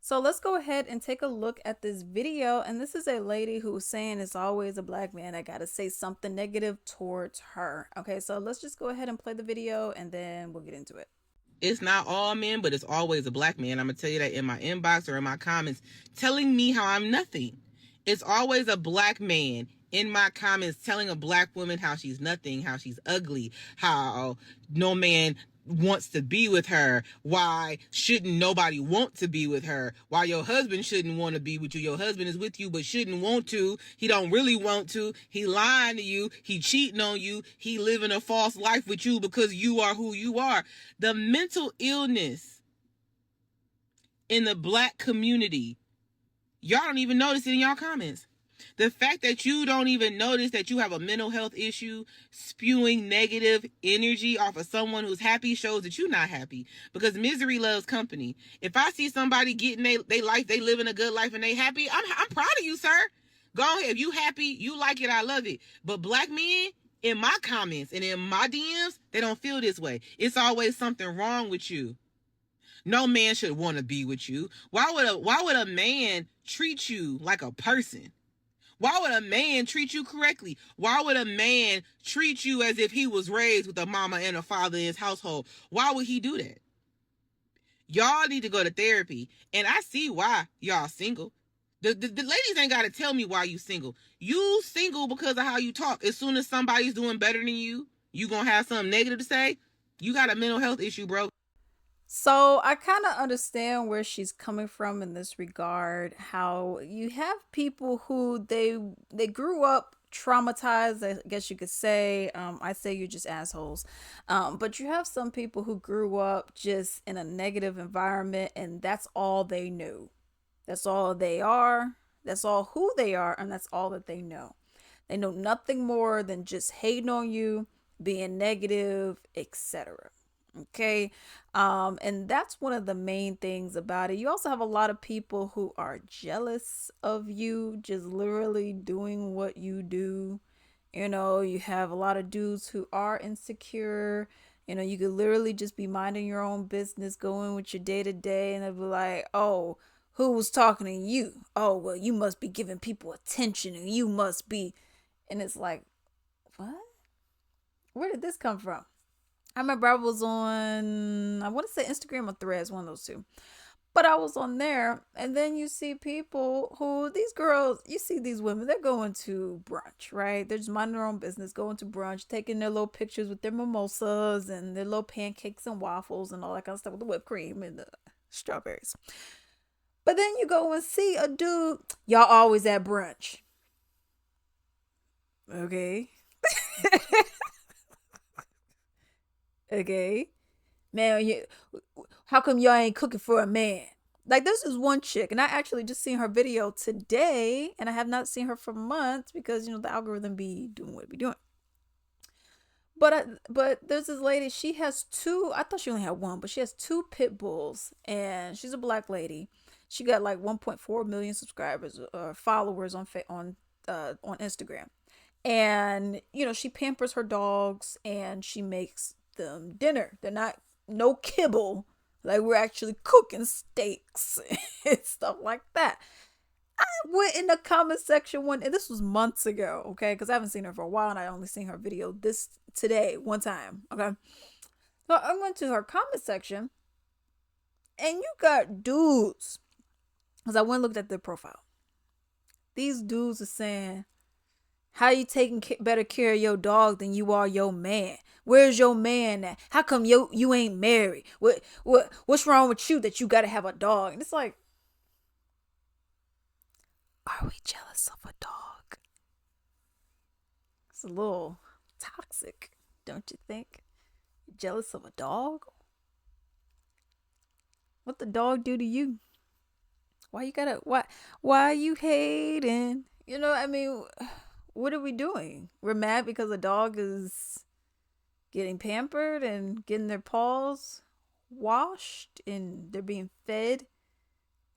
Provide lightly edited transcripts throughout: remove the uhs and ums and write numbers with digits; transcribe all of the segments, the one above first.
So let's go ahead and take a look at this video. And this is a lady who's saying it's always a black man that got to say something negative towards her. Okay, so let's just go ahead and play the video and then we'll get into it. It's not all men, but it's always a black man. I'm going to tell you that in my inbox or in my comments, telling me how I'm nothing. It's always a black man in my comments telling a black woman how she's nothing, how she's ugly, how no man wants to be with her, why shouldn't nobody want to be with her, why your husband shouldn't want to be with you. Your husband is with you but shouldn't want to. He don't really want to. He lying to you. He cheating on you. He living a false life with you because you are who you are. The mental illness in the black community, y'all don't even notice it in y'all comments. The fact that you don't even notice that you have a mental health issue, spewing negative energy off of someone who's happy, shows that you're not happy, because misery loves company. If I see somebody getting they life, they living a good life and they happy, I'm proud of you, sir. Go ahead. If you happy, you like it, I love it. But black men, in my comments and in my DMs, they don't feel this way. It's always something wrong with you. No man should want to be with you. Why would a man treat you like a person? Why would a man treat you correctly? Why would a man treat you as if he was raised with a mama and a father in his household? Why would he do that? Y'all need to go to therapy. And I see why y'all single. The ladies ain't got to tell me why you single. You single because of how you talk. As soon as somebody's doing better than you going to have something negative to say. You got a mental health issue, bro. So I kind of understand where she's coming from in this regard. How you have people who they grew up traumatized, I guess you could say. I say you're just assholes. But you have some people who grew up just in a negative environment, and that's all they knew. That's all they are. That's all who they are, and that's all that they know. They know nothing more than just hating on you, being negative, etc. Okay. And that's one of the main things about it. You also have a lot of people who are jealous of you, just literally doing what you do. You have a lot of dudes who are insecure. You could literally just be minding your own business, going with your day to day, and they'll be like, oh, who was talking to you? Oh, well, you must be giving people attention, and you must be. And it's like, what? Where did this come from? I remember I was on, I want to say Instagram or Threads, one of those two. But I was on there, and then you see people who, these girls, you see these women, they're going to brunch, right? They're just minding their own business, going to brunch, taking their little pictures with their mimosas and their little pancakes and waffles and all that kind of stuff with the whipped cream and the strawberries. But then you go and see a dude, y'all always at brunch. Okay. Okay. Man, how come y'all ain't cooking for a man? Like, this is one chick, and I actually just seen her video today, and I have not seen her for months because the algorithm be doing what it be doing. But there's this lady. She has two. I thought she only had one, but she has two pit bulls, and she's a black lady. She got like 1.4 million subscribers, followers on Instagram, and she pampers her dogs and she makes them dinner. They're not no kibble. Like, we're actually cooking steaks and stuff like that. I went in the comment section and this was months ago, okay? Because I haven't seen her for a while and I only seen her video today, one time, okay? So I went to her comment section and you got dudes. Because I went and looked at their profile. These dudes are saying, how you taking better care of your dog than you are your man? Where's your man at? How come you ain't married? What's wrong with you that you gotta have a dog? And it's like, are we jealous of a dog? It's a little toxic, don't you think? Jealous of a dog? What the dog do to you? Why are you hating? I mean, what are we doing? We're mad because a dog is getting pampered and getting their paws washed and they're being fed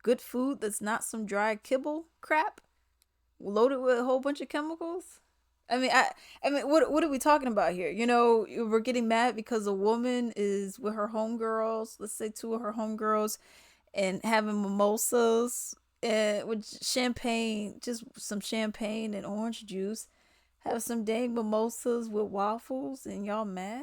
good food that's not some dry kibble crap loaded with a whole bunch of chemicals. I mean, what are we talking about here? We're getting mad because a woman is with her homegirls. Let's say two of her homegirls, and having mimosas and with champagne, just some champagne and orange juice. Have some dang mimosas with waffles, and y'all mad?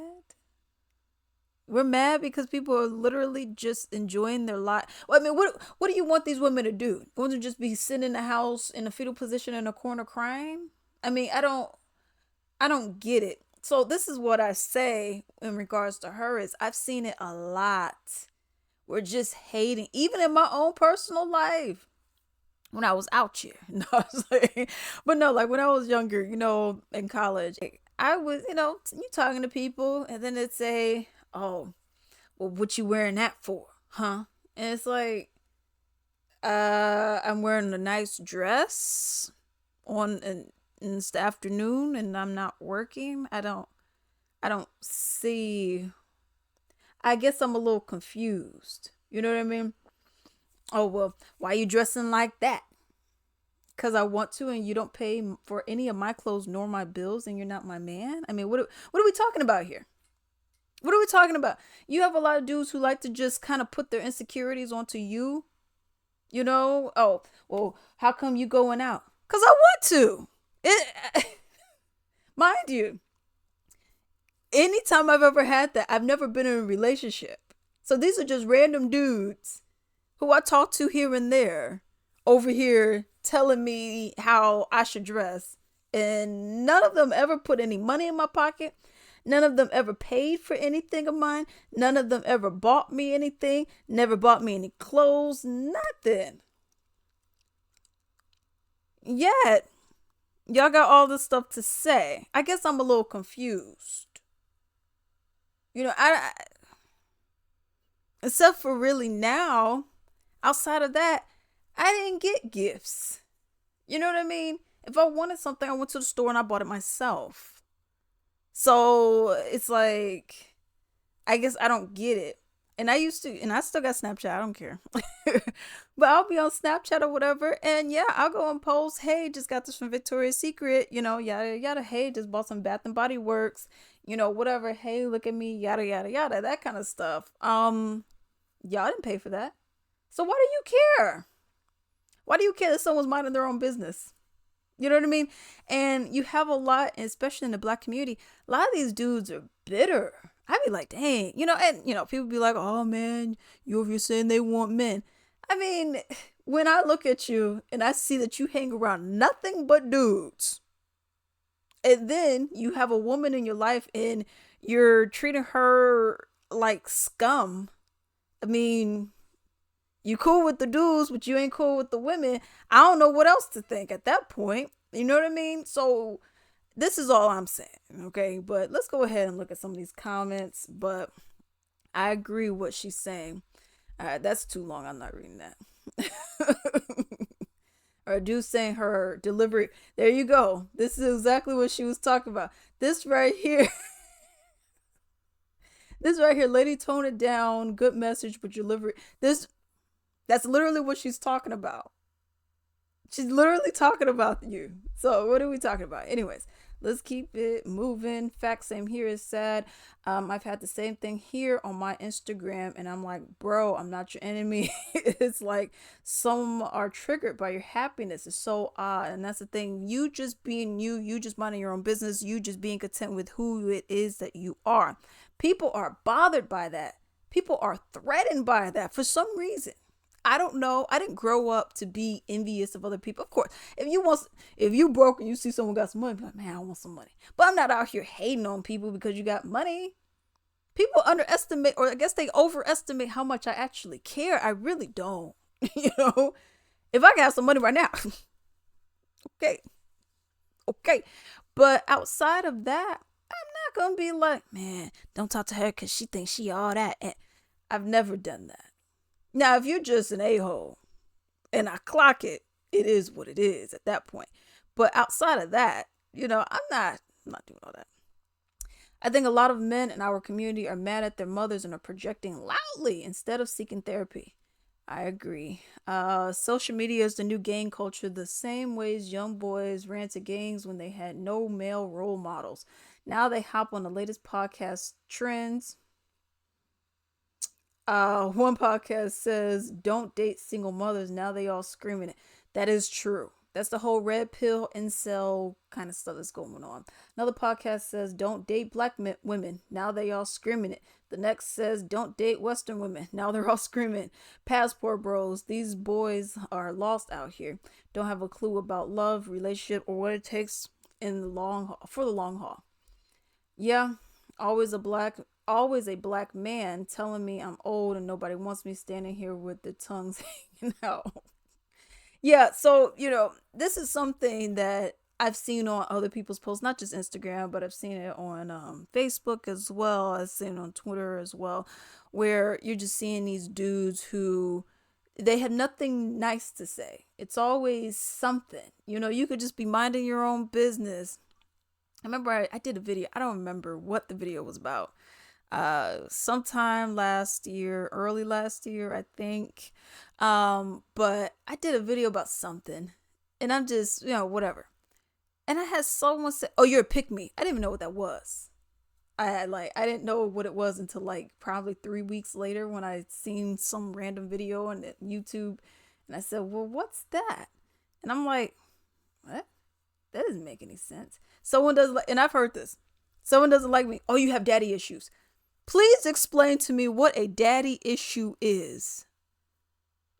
We're mad because people are literally just enjoying their life. Well, I mean, what do you want these women to do? You want them to just be sitting in the house in a fetal position in a corner crying? I mean, I don't get it. So this is what I say in regards to her is I've seen it a lot. We're just hating, even in my own personal life. When I was out here, no, I was like, but no, like when I was younger, in college, I was, you talking to people, and then they'd say, "Oh, well, what you wearing that for, huh?" And it's like, I'm wearing a nice dress on in this afternoon, and I'm not working. I don't see. I guess I'm a little confused. You know what I mean? Oh well, why you dressing like that? Because I want to, and you don't pay for any of my clothes nor my bills, and you're not my man. I mean, what are we talking about here? What are we talking about? You have a lot of dudes who like to just kind of put their insecurities onto you. Oh well, how come you going out? Because I want to. Mind you, anytime I've ever had that, I've never been in a relationship. So these are just random dudes who I talk to here and there over here telling me how I should dress. And none of them ever put any money in my pocket. None of them ever paid for anything of mine. None of them ever bought me anything. Never bought me any clothes. Nothing. Yet, y'all got all this stuff to say. I guess I'm a little confused. I except for really now, outside of that, I didn't get gifts. You know what I mean? If I wanted something, I went to the store and I bought it myself. So it's like, I guess I don't get it. And I used to, and I still got Snapchat. I don't care. But I'll be on Snapchat or whatever. And yeah, I'll go and post, hey, just got this from Victoria's Secret, yada, yada. Hey, just bought some Bath and Body Works, whatever. Hey, look at me, yada, yada, yada. That kind of stuff. Y'all didn't pay for that. So why do you care? Why do you care that someone's minding their own business? You know what I mean? And you have a lot, especially in the black community, a lot of these dudes are bitter. I'd be like, dang, and people be like, oh man, you over here saying they want men. I mean, when I look at you and I see that you hang around nothing but dudes, and then you have a woman in your life and you're treating her like scum. I mean, you cool with the dudes, but you ain't cool with the women. I don't know what else to think at that point. You know what I mean? So this is all I'm saying, okay? But let's go ahead and look at some of these comments. But I agree with what she's saying. All right, that's too long. I'm not reading that. Or dude saying her delivery. There you go. This is exactly what she was talking about. This right here. This right here, lady, tone it down. Good message, but delivery. That's literally what she's talking about. She's literally talking about you. So what are we talking about? Anyways, let's keep it moving. Fact, same here is sad. I've had the same thing here on my Instagram, and I'm like, bro, I'm not your enemy. It's like some are triggered by your happiness. It's so odd, and that's the thing. You just being you, you just minding your own business, you just being content with who it is that you are. People are bothered by that. People are threatened by that for some reason. I don't know. I didn't grow up to be envious of other people. Of course, if you broke and you see someone got some money, like, man, I want some money. But I'm not out here hating on people because you got money. People underestimate, or I guess they overestimate how much I actually care. I really don't. you know, if I got some money right now, okay, okay. But outside of that, I'm not gonna be like, man, don't talk to her because she thinks she all that. And I've never done that. Now, if you're just an a-hole and I clock it, it is what it is at that point. But outside of that, I'm not doing all that. I think a lot of men in our community are mad at their mothers and are projecting loudly instead of seeking therapy. I agree. Social media is the new gang culture, the same ways young boys ran to gangs when they had no male role models. Now they hop on the latest podcast trends. One podcast says, "Don't date single mothers." Now they all screaming it. That is true. That's the whole red pill incel kind of stuff that's going on. Another podcast says, "Don't date black women." Now they all screaming it. The next says, "Don't date Western women." Now they're all screaming, "Passport bros. These boys are lost out here. Don't have a clue about love, relationship, or what it takes in the long for the long haul." Yeah, always a black always a black man telling me I'm old and nobody wants me standing here with the tongues hanging out. Yeah, so, this is something that I've seen on other people's posts, not just Instagram, but I've seen it on Facebook as well. I've seen it on Twitter as well, where you're just seeing these dudes who they have nothing nice to say. It's always something. You could just be minding your own business. I remember I did a video. I don't remember what the video was about. Sometime last year, early last year, I think. But I did a video about something, and I'm just, whatever. And I had someone say, "Oh, you're a pick me." I didn't even know what that was. I didn't know what it was until like probably 3 weeks later when I seen some random video on YouTube, and I said, "Well, what's that?" And I'm like, "What? That doesn't make any sense." Someone doesn't like, and I've heard this. Someone doesn't like me. "Oh, you have daddy issues." Please explain to me what a daddy issue is,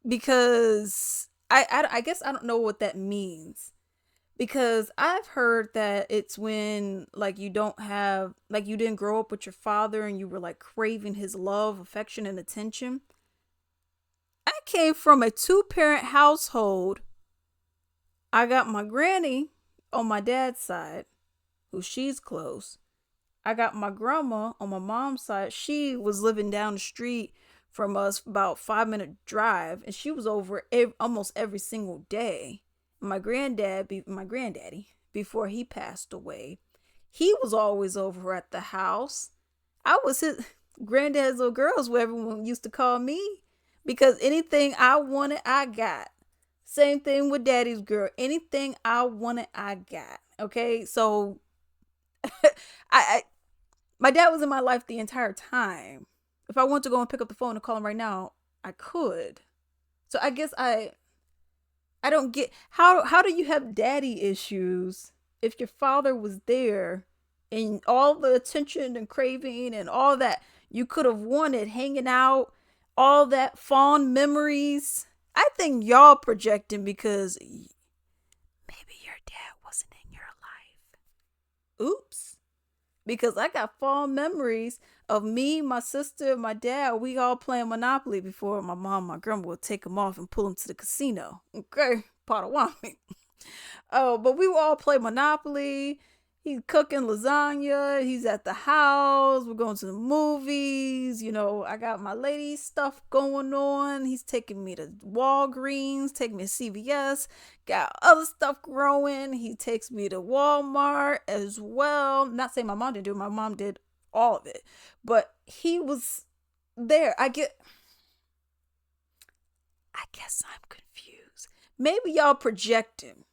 because I guess I don't know what that means. Because I've heard that it's when like you don't have like you didn't grow up with your father and you were like craving his love, affection, and attention. I came from a two-parent household. I got my granny on my dad's side, who she's close. I got my grandma on my mom's side. She was living down the street from us, about 5 minute drive, and she was over almost every single day. My granddaddy, before he passed away, he was always over at the house. I was his granddad's little girls, where everyone used to call me, because anything I wanted, I got. Same thing with daddy's girl. Anything I wanted, I got. Okay, so I my dad was in my life the entire time. If I want to go and pick up the phone and call him right now, I could. So I guess I don't get how do you have daddy issues if your father was there and all the attention and craving and all that you could have wanted, hanging out, all that fond memories. I think y'all projecting because maybe your dad wasn't in your life. Oops. Because I got fond memories of me, my sister, my dad. We all playing Monopoly before my mom, my grandma would take him off and pull him to the casino. Okay, Potawatomi. Oh, but we will all play Monopoly. He's cooking lasagna. He's at the house. We're going to the movies. I got my lady stuff going on. He's taking me to Walgreens, taking me to CVS. Got other stuff growing. He takes me to Walmart as well. Not saying my mom didn't do it. My mom did all of it. But he was there. I guess I'm confused. Maybe y'all projecting.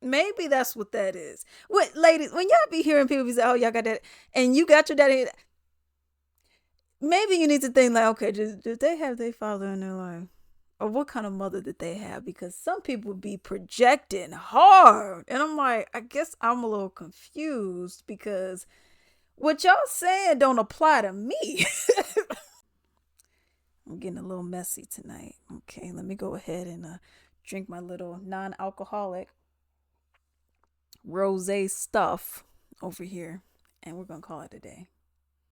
Maybe that's what that is. What, ladies, when y'all be hearing people be say, "Oh, y'all got that," and you got your daddy, maybe you need to think like, okay, did they have their father in their life? Or what kind of mother did they have? Because some people be projecting hard. And I'm like, I guess I'm a little confused because what y'all saying don't apply to me. I'm getting a little messy tonight. Okay, let me go ahead and drink my little non alcoholic rose stuff over here, and we're gonna call it a day.